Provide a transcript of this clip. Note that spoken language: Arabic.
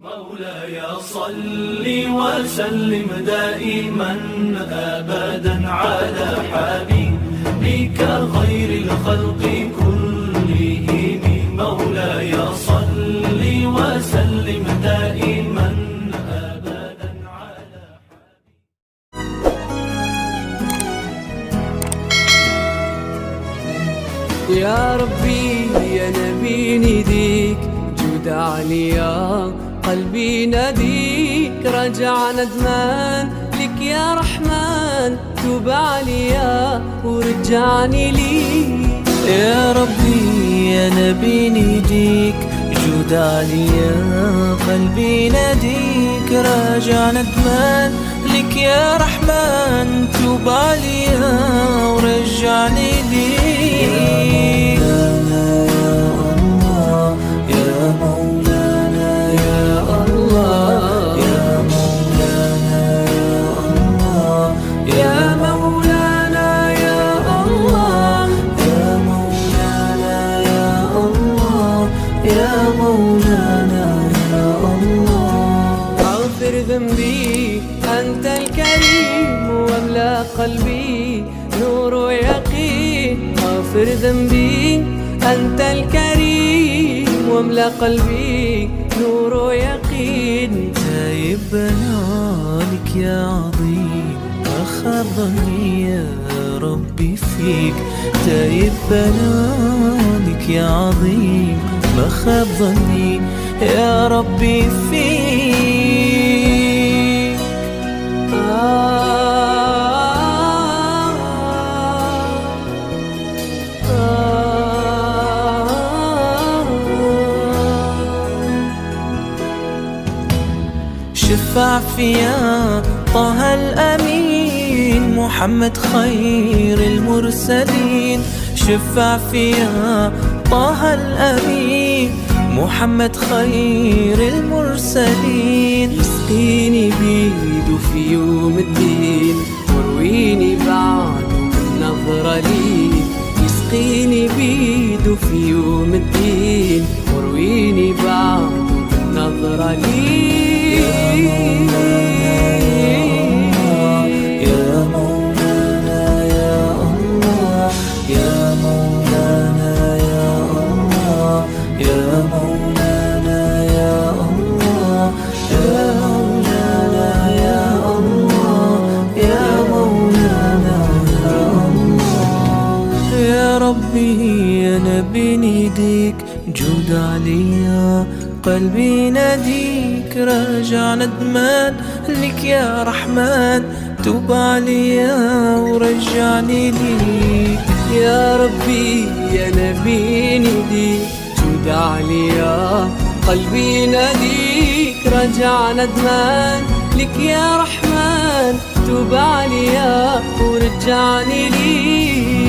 مولاي صل وسلم دائما أبدا على حبيبك خير الخلق كلهم. مولاي صل وسلم دائما أبدا على حبيبك. يا ربي يا نبي نديك جود عليا قلبي ناديك رجع ندمان لك يا رحمن توب عليا ورجعني ليك. يا ربي يا نبي نديك جود عليا قلبي ناديك راجع ندمان لك يا رحمن توب عليا ورجعني ليك. ذنبي أنت الكريم واملأ قلبي نور ويقين. اغفر ذنبي أنت الكريم واملأ قلبي نور ويقين. تايب بنالك يا عظيم أخذ ظني يا ربي فيك. تايب بنالك يا عظيم ما خاب ظني يا ربي فيك. شفع فيا طه الأمين محمد خير المرسلين. شفع فيا طه الأمين محمد خير المرسلين. يسقيني بيده في يوم الدين ورويني بعده بالنظرة لي. يسقيني بيده في يوم الدين ورويني بعده بالنظرة لي. يا نبي نديك جود عليا قلبي ناديك راجع ندمان لك يا رحمن توب عليا ورجعني ليك. يا ربي يا نبي نديك جود عليا قلبي ناديك رجع ندمان لك يا رحمن توب عليا ورجعني ليك.